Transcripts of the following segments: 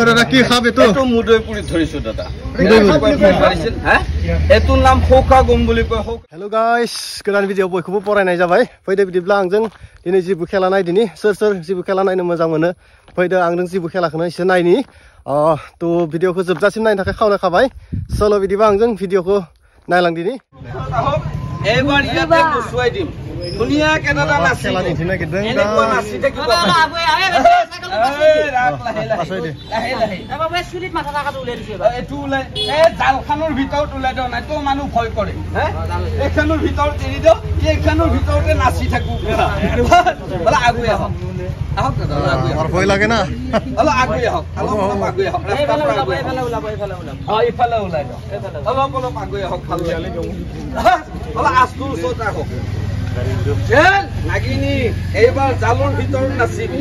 দাদা কি খাব এটো মুদৈ পুৰি ধৰিছো দাদা হ্যাঁ এটোৰ নাম খোকা গম বুলি কয় हेलो गाइस गोदान भिडिअ बयखौबो फरायनाय जाबाय फैदो बिदिब्ला आंजों दिनै जिबु खेला नायदिनि सोर जिबु खेला नायनो मोजां मोनो फैदो आंजों जिबु खेलाखौनो एसे नायनि तो भिडिअखौ जोबजासिम नायनो थाखाय खावलायखाबाय चलो बिदिबा आंजों भिडिअखौ नायलांदिनि एबार ইয়াতে বসুৱাই দিম दुनिया के दादा नासी खेला दिन्थिनो नागिरदों এনেকুৱা नासी থাকিব आगै आए लाहे एबा बे सुलित माथा थाकाটো উলাই দিছে এটু উলাই এ জালখানৰ ভিতৰত উলাই দিও নাই তো মানুহ ভয় কৰে হে এখানৰ ভিতৰত এৰি দিও এখানৰ ভিতৰতে নাচি থাকো বলা আগুই আহক আহক দাদা আগুই আর ভয় লাগে না বলা আগুই আহক আগুই আহক এইফালে ওলাই দাও অলপ আগুই আহক ভাল লাগে বলা আস্কুল সোতা আহক चल नागिनी एबार जालर ভিতর নাচিবি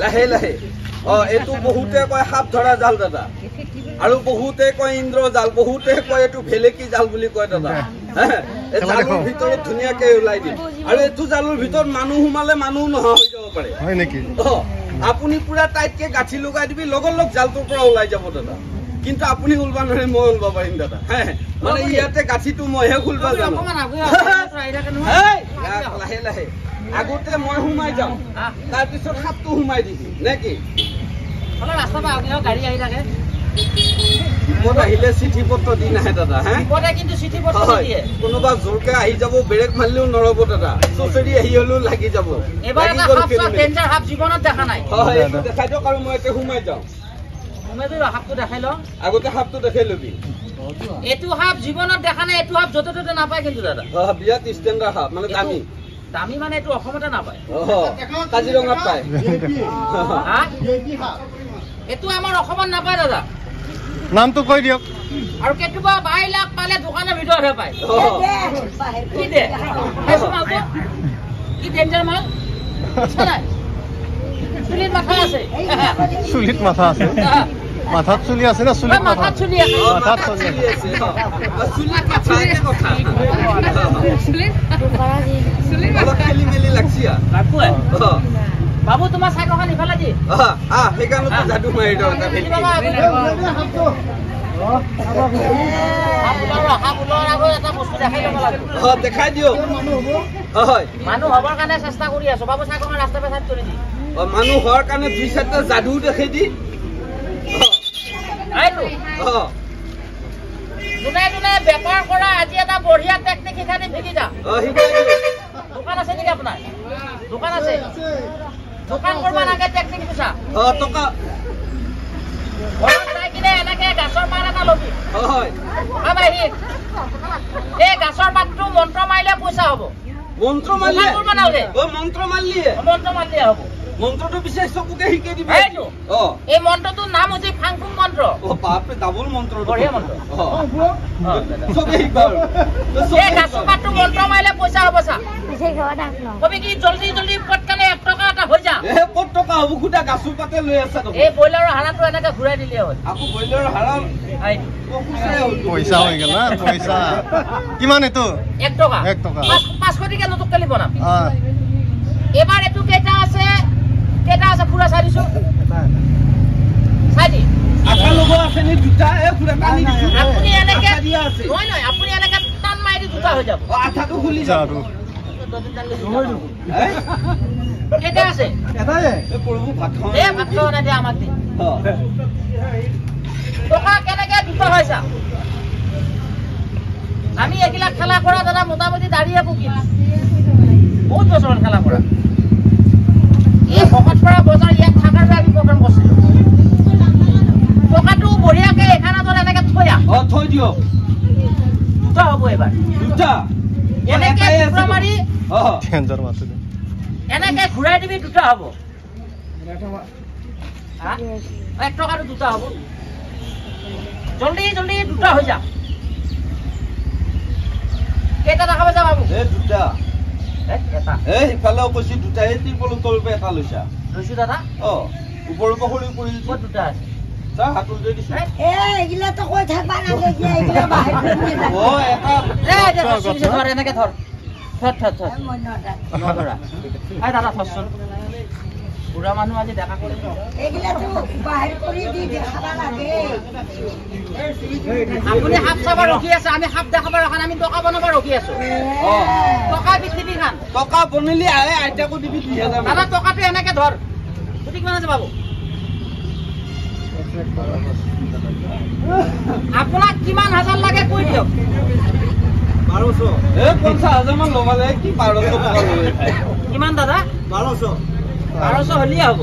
লাহে লাহে এটু বহুতে কয় হাত ধৰা জাল দাদা আৰু বহুতে কয় ইন্দ্ৰ জাল বহুতে কয় এটু ভেলেকি জাল বুলি কয় দাদা এই জালৰ ভিতৰত ধুনিয়াকে উলাই দি আৰু এটু জালৰ ভিতৰত মানুহ হুমালে মানুহ নহয় হৈ যাব পাৰে হয় নেকি আপুনি পুৰা টাইটকে গাঠি লগাই দিবি লগৰ লগ জালটোৰ পৰা উলাই যাব দাদা কিন্তু আপুনি উলবা নৰে মই উলবা পাৰিম দাদা মানে ইয়াতে গাঠিটো মইহে খুলবা জানো লাহে লাহে আগতে মই হুমাই যাম তাৰ পিছত হাতটো হুমাই দিবি নেকি হলা ৰাস্তা পা আগিও গাড়ী আহি থাকে বিপদ আহিলে চিঠি পত্ৰ দি নাহে দাদা বিপদে কিন্তু চিঠি পত্ৰ দিয়ে কোনোবা জোৰকে আহি যাব ব্ৰেক মাৰিলেও নৰব দাদা চচৰি আহি হলো লাগি যাব এবাৰ হাফ ডেঞ্জাৰ হাফ জীৱনত দেখা নাই হয় দেখাই দিও আৰু মই এতে হুমাই যাওঁ তুমি হাফটো দেখাই ল আগতে হাফটো দেখাই লবি এটু হাফ জীবনত দেখা নাই এটু হাফ যতে ততে না পায় কিন্তু দাদা বিয়াত স্ট্যান্ডার্ড হাফ মানে দামি দামি মানে এটু অসমতে না পায় কাজিৰঙা পায় হ্যাঁ এটু আমাৰ অসমত না পায় দাদা নামটো কৈ দিয়ক আৰু কেতুবা 22 লাখ পালে দোকানৰ ভিতৰহে পায় কি দে কি ডেঞ্জাৰ মাল চলাই সুলিত মাথা আছে সুলিত মাথা আছে মাথাত চুলি আছে না সুলিত মাথাত চুলি আছে মাথাত চুলি আছে সুলিত মাথা আছে কথা সুলিত অলপ খেলি মেলি লাগছিয়া ৰাখুৱে বাবু তোমাৰ সাইকেলখন ইফালে দি সেইকাৰণে তো জাদু মাৰি দিও এটা ফেলি দেখাই দিও হয় মানুহ হবৰ কাৰণে চেষ্টা কৰি আছো বাবু সাইকেলখন ৰাস্তা পেছাত কৰি দি মানুহ হৰ কাৰণে দুই চাৰটা জাদু দেখাই দি আইতো দুনাই দুনাই বেপাৰ কৰা আজি এটা বঢ়িয়া টেকনিক শিকানি ভিগি যা দোকান আছে নেকি আপোনাৰ দোকান আছে দোকান কৰবা লাগে টেকনিক বুঝা টকা ঘৰত যাই কিনে এনেকে গাছৰ পাত এটা লবি হয় আবাহি এই গাছৰ পাতটো মন্ত্ৰ মাৰিলে পইচা হ'ব মন্ত্ৰ মাৰিলে মন্ত্ৰ মাৰিলে হ'ব মন্ত্ৰটো বিশেষ চকুকে শিকাই দিবি এইটো এই মন্ত্ৰটোৰ নাম হৈছে ফাংফুং মন্ত্ৰ বাপৰে ডাবল মন্ত্ৰ বঢ়িয়া মন্ত্ৰ চবে শিকাও এই গাছপাতটো মন্ত্ৰ মাৰিলে পইচা হ'ব সা কবি কি জলদি জলদি পটকালে 1 টকা এটা হৈ যা এ কত টকা হ'ব খুটা গাছপাতে লৈ আছে এই বইলাৰৰ হাৰাটো এনেকে ঘুৰাই দিলে হ'ল আকো বইলাৰৰ হাৰা পইচা হৈ গেল না পইচা কিমান এটো 1 টকা 500 টকা লতক কালি বনাম এবাৰ এটো কেটা আছে পুরা সারিছো সারি আপনি লোক আছে নি জুতা এ পুরা কানি দিছো আপনি এনেকে নয় নয় আপনি এনেকে টান মারি জুতা হয়ে যাব আঠাটো খুলি যাব এটা আছে এটা এ পড়বো ভাত খাও এ ভাত খাও না দে আমাক দি টকা কেনেকে জুতা হইছা আমি এগিলা খেলা করা দাদা মোটামুটি দাঁড়িয়ে পুকি বহুত বছর খেলা করা এই ভকতপাৰা বজাৰ ইয়াত থাকাৰ আমি প্ৰগ্ৰাম কৰিছিলো টকাটো বঢ়িয়াকে এখানা দল এনেকে থৈ দিও দুটা হ'ব এবাৰ দুটা এনেকে পুৰা মাৰি টেঞ্জাৰ মাছলে এনেকে ঘুৰাই দিবি দুটা হ'ব 1 টকাটো দুটা হ'ব জলদি জলদি দুটা হৈ যা কেটা দেখাব যা বাবু এ দুটা এটা এই ইফালে কৈছি দুটা এই টিপল তলপে এটা লৈছা লৈছো দাদা ওপৰৰ পহৰি পৰি দুটা আছে চা হাতুল দে দিছ এ ইগলা তো কই থাকবা না দেখি ইগলা বাহিৰ এটা ধৰ এনেকে ধৰ থৰ নধৰা আই দাদা থৰছন বুঢ়া মানুহ আজি দেখা কৰি আপুনি সাপ চাব ৰখি আছে, আমি সাপ দেখাব ৰখা নাই, আমি টকা বনাব ৰখি আছো। টকা বিক্ৰী খান টকা বনিলি আহে আইতাকো দিবি 2000 দাদা। টকাটো এনেকে ধৰ, তুমি কিমান আছে বাবু? আপোনাক কিমান হাজাৰ লাগে কৈ দিয়ক। 1200 50,000 মান লগালে কি 1200 টকা ললে কিমান দাদা? 1200 হলিয়ে হ'ব।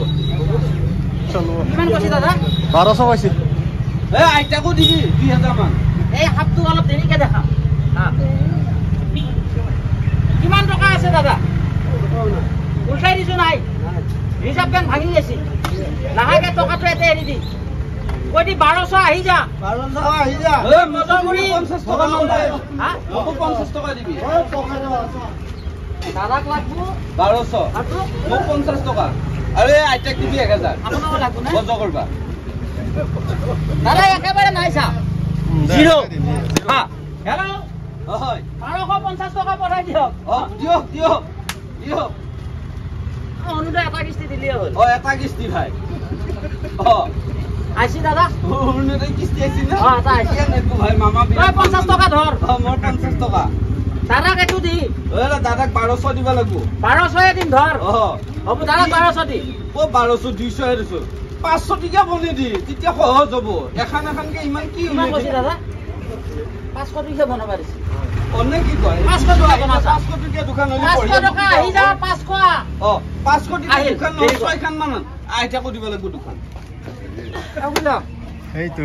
কিমান কৈছে দাদা? 1200 কৈছে। আইতাকো দিবি 2000 মান। এই সাপটো অলপ দেৰিকে দেখাম। কিমান টকা আছে দাদা? উল্টাই দিছো নাই, ৰিজাৰ্ভ বেংক ভাঙি গৈছে। লাহেকে টকাটো এতে এৰি দি কৈ দি 1200 আহি যা। 1200 আহি যা। 50 টকা মান দে। হা 50 টকা দিবি। দাদাক লাগবো 1200 আৰু মোক 50 টকা। আরে আইতাক দিবি 1000। আপোনাক লাগবো না বজ করবা। দাদা একেবারে নাই চা। জিরো। হ্যাঁ হেল্ল'। হয় 1250 টকা পঠাই দিয়ক। দিয়ক দিয়ক দিয়ক। অনুদয় এটা কিস্তি দিলেই হ'ল। এটা কিস্তি ভাই। আইছি দাদা। অনুদয় কিস্তি আইছি না? এটা আইছি। একো ভাই মামা 50 টকা ধর। মোৰ 50 টকা। দাদাক একটু দি। দাদাক 1200 দিব লাগবো। 1200 দিন ধর। হ'ব দাদাক 1200 দি। 1200 200 হে দিছো। 500 টকা বনি দি তেতিয়া সহজ হ'ব। এখন এখনকে ইমান কি কিমান কৈছে দাদা? 500 টকা বনাব দিছে। অনে কি কয়? 500 টকা বনাছা। 500 টকা দোকান হলি 500 টকা আহি যা 500। 500 টকা দোকান ন 6 খান মান আইতাকো দিব লাগবো দোকান। আগুলা এইটো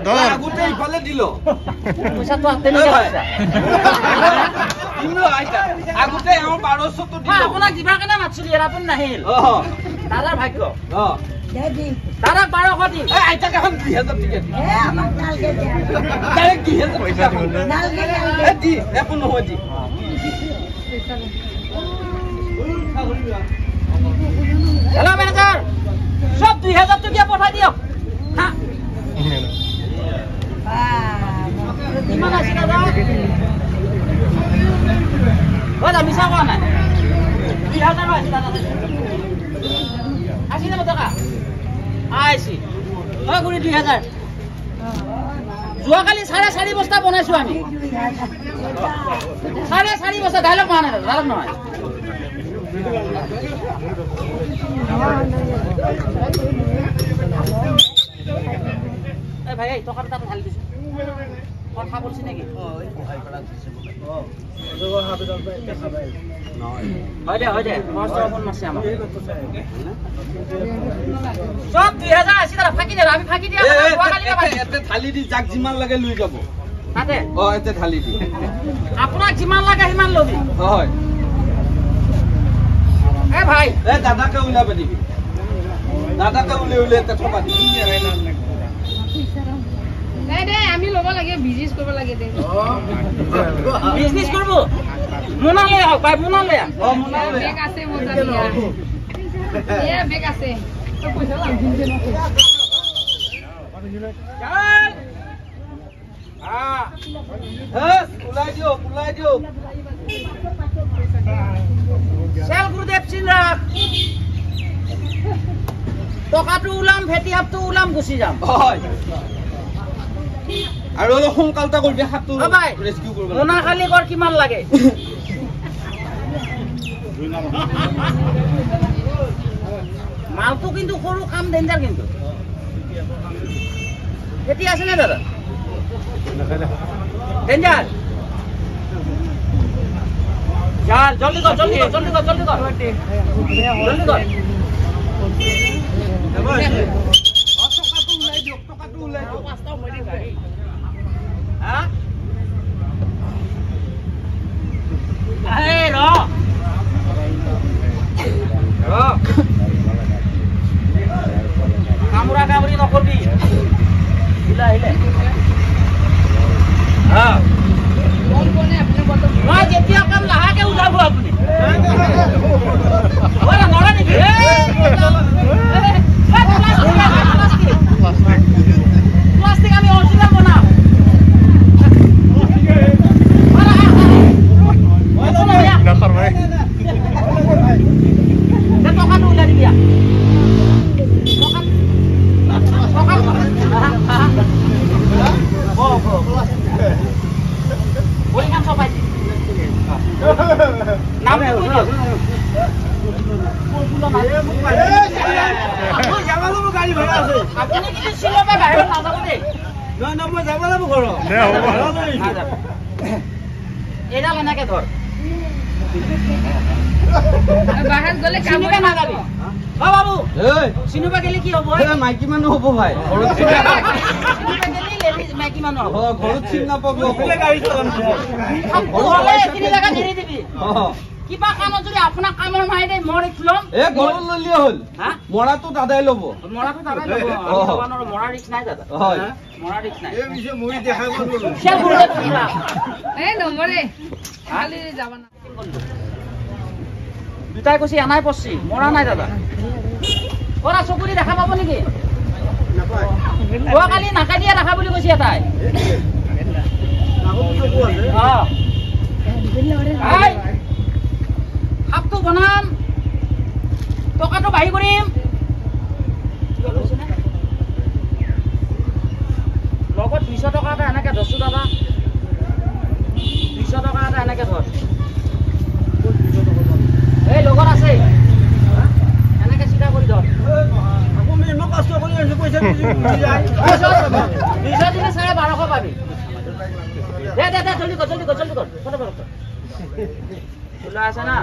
ধৰ আগতে ইফালে দিল। পইচা তো আতে নিয়া পইচা। দিলো আইতা। আগতে আমাৰ 1200 তো দিল। আপোনাক দিবা কেনে মাছলি এৰা আপুনি নাহিল। দাদাৰ ভাগ্য। দাদাক 1200 দিম। আইতাক এখন 2000 টকা দি। আমাক নালগে দিয়া। ডাইৰেক্ট 2000 পইচা দিব না। নালগে দি একো নহয় দি। হেল্ল' মেনেজাৰ, সব 2000 টকা পঠাই দিয়ক। হা কিমান আছে দাদা? দাদা মিছা কোৱা নাই। 2000 আছে দাদা। আছে না টকা? আইছি। গুৰি 2000। যোৱাকালি 4.5 বস্তা বনাইছো আমি। 4.5 বস্তা ডাইলগ হোৱা নাই, ডাইলগ নহয়। ভাই এই টকাটা তাতে ঢালি দিছো। কথা বলছি নাকি? হয় দে মস্ত ফোন মারছে আমার। সব 2000 আছে দাদা, ফাঁকি দে। আমি ফাঁকি দিয়া এতে থালি দি যাক যিমান লাগে লৈ যাব। তাতে এতে থালি দি আপোনাক যিমান লাগে সিমান লবি। হয় ভাই দাদাকে উলাব দিবি। দাদাকে উলে এতে থবা দিবি। আমি ল'ব লাগে, বিজনেছ কৰিব লাগে দে। বিজনেছ কৰিব মোনা লৈ আহক ভাই, মোনা লৈ আহ। বেগ আছে মোৰ তাত। বেগ আছে। পইচা লাগি উলাই দিয়ক। চেল গুৰুদেৱ চিন ৰাখ। টকাটো ওলাম, ভেটি হাপটো ওলাম, গুচি যাম। হয় আৰু অলপ সোনকালটা কৰিবি। হাতটো ভাই ৰেস্কিউ কৰিব। মোনা খালি কৰ কিমান লাগে? মালটো কিন্তু সৰু কাম ডেঞ্জাৰ কিন্তু। ভেটি আছে নে দাদা? ডেঞ্জাৰ। জলদি কৰ। টকাটো উলাই দিয়ক। কামুৰা কামুৰি নকৰবি। আহিলে মই যেতিয়া কাম লাহেকে ওলাব আপুনি। নৰা নেকি? প্লাষ্টিক আমি অৰিজিনেল বনাম। টকাটো ওলাই দিবি। আপুনি কিন্তু চিলৰ পৰা বাহিৰত নাযাব দেই। মই যাব লাগিব ঘৰত। দে হ'ব নাযাব। এইডাল এনেকে ধৰ। বাহিৰত গ'লে কাম চিনিবা নাযাবি। অ বাবু, এই চিনিবা গেলে কি হ'ব? এই মাইকী মানুহ হ'ব ভাই। ঘৰত চিনিবা গেলে লেডিজ মাইকী মানুহ হ'ব। ঘৰত চিনি নাপাব। হ'লে এইখিনি জেগাত এৰি দিবি। অ'। কিবা কামত যদি আপোনাক কামৰ মাৰি দেই মই ৰিক্স ল'ম। এ ঘৰত ললিয়ে হ'ল। হা? মৰাটো দাদাই ল'ব। মৰাটো দাদাই ল'ব। অ। ভগৱানৰ মৰা ৰিক্স নাই দাদা। হয়। মৰা ৰিক্স নাই। মই দেখাব সে ঘূৰে ফুৰা। এই নমৰে খালি যাব না দুটাই কৈছি আনাই পৰছি মৰা নাই দাদা। কৰা চকুৰি দেখা পাব নেকি? যোৱাকালি নাকা দিয়ে দেখা বুলি কৈছে এটাই। সাপটো বনাম, টকাটো বাঢ়ি কৰিম। লগত 200 টকা এটা এনেকে ধৰছো দাদা। 200 টকা এটা এনেকে ধৰ। এই লগত আছে এনেকে চিধা কৰি ধৰ। আপুনি ইমান কষ্ট কৰি আছে পইচা যায়। 200 দিলে 1250 পাবি। দে দে দে জলদি কৰ জলদি কৰ জলদি কৰ। ফটাফট খোলা আছে না?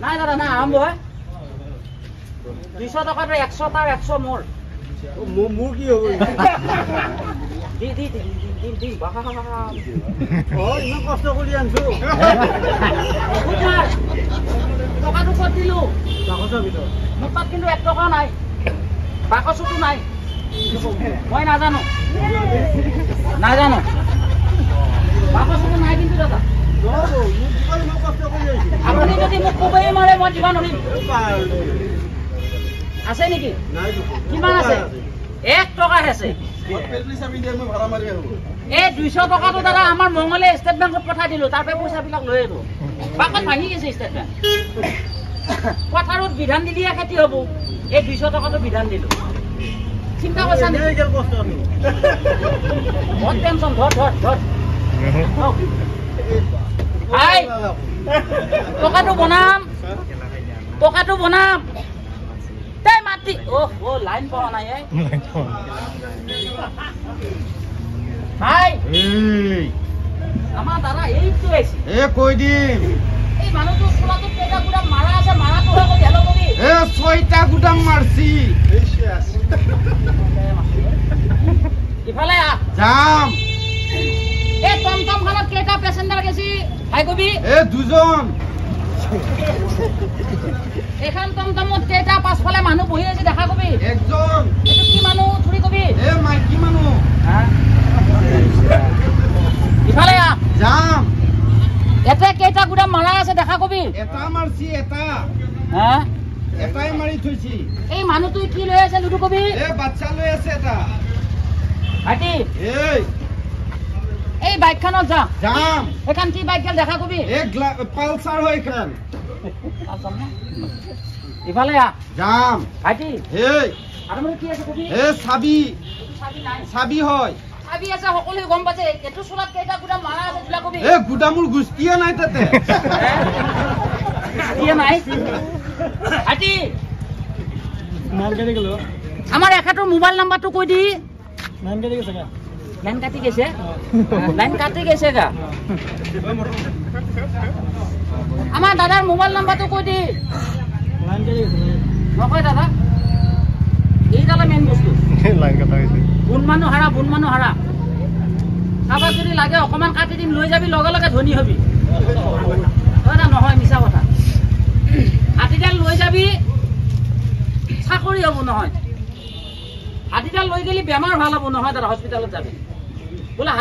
নাই দাদা না আৰম্ভ হয়। 200 টকাটো 100 তাৰ 100 মোৰ। মোৰ কি হ'ব? দি দি দি দি দি বাহা বাহা। ইমান কষ্ট কৰি আনছো। টকাটো ক'ত দিলো? মোৰ তাত কিন্তু 1 টকা নাই। বাকচতো নাই। মই নাজানো। নাজানো। বাকচতো নাই কিন্তু দাদা। আপুনি যদি মোক কবই মাৰে মই দিব নোৱাৰিম। আছে নেকি? কিমান আছে? 1 টকা আছে। এই 200 টকাটো দাদা আমাৰ মংগলে ষ্টেট বেংকত পঠাই দিলো। তাৰ পৰা পইচাবিলাক লৈ আহিলো। বাকত ভাঙি গৈছে ষ্টেট বেংক। পথাৰত বিধান দিলিয়ে খেতি হ'ব। এই 200 টকাটো বিধান দিলো। চিন্তা কৰিছা নেকি? বহুত টেনচন। ধৰ ধৰ ধৰ। ভাই টকাটো বনাম। টকাটো বনাম। তাই মাতি লাইন পোৱা নাই। ভাই আমাৰ দাদা এইটো আহিছে। কৈ দিম। এই মানুহটো চোলাটো কেইটা গুদাম মাৰা আছে। মাৰাটোহে কৰি হেল্ল' কবি। 6টা গুদাম মাৰছি। ইফালে আহ। যাম। এই টমটমখনত কেইটা পেচেঞ্জাৰ গেছি ভাই কবি। 2জন। এইখন টমটমত কেইটা পাছফালে মানুহ বহি আছে দেখা কবি। 1জন। এইটো কি মানুহ থুৰি কবি। মাইকী মানুহ। ইফালে আহ। যাম। এতে কেইটা গুদাম মাৰা আছে দেখা কবি। এটা মাৰছি। এটাই মাৰি থৈছি। এই মানুহটো কি লৈ আছে লুডু কবি। বাচ্চা লৈ আছে এটা। ভাইটি এই বাইকখনত যা। যাম। সেইখন কি বাইক দেখা কবি। পালচাৰ হয় এইখন। ইফালে আহ। যাম। ভাইটি আৰু মানে কি আছে কবি। চাবি। চাবি নাই। চাবি হয়। চাবি আছে সকলোৱে গম পাইছে। এইটো চোলাত কেইটা গুদাম মাৰা আছে তোলা কবি। গুদামুৰ গুষ্টিয়ে নাই তাতে। নাই ভাইটি আমাৰ এখেতৰ মোবাইল নাম্বাৰটো কৈ দি। লাইন কাটি গৈছে। লাইন কাটি গৈছে গা। আমাৰ দাদাৰ মোবাইল নাম্বাৰটো কৈ দি। নকয় দাদা। এইডালে মেইন বস্তু। বুন মানুহ হাৰা বুন মানুহ হাৰা। কাৰোবাক যদি লাগে অকণমান কাটি দিম লৈ যাবি লগে লগে ধনী হবি। নহয় মিছা কথা। হাতীডাল লৈ যাবি চাকৰি হ'ব নহয়। হাতীডাল লৈ গেলি বেমাৰ ভাল হ'ব নহয় দাদা হস্পিটেলত যাবি বোলে।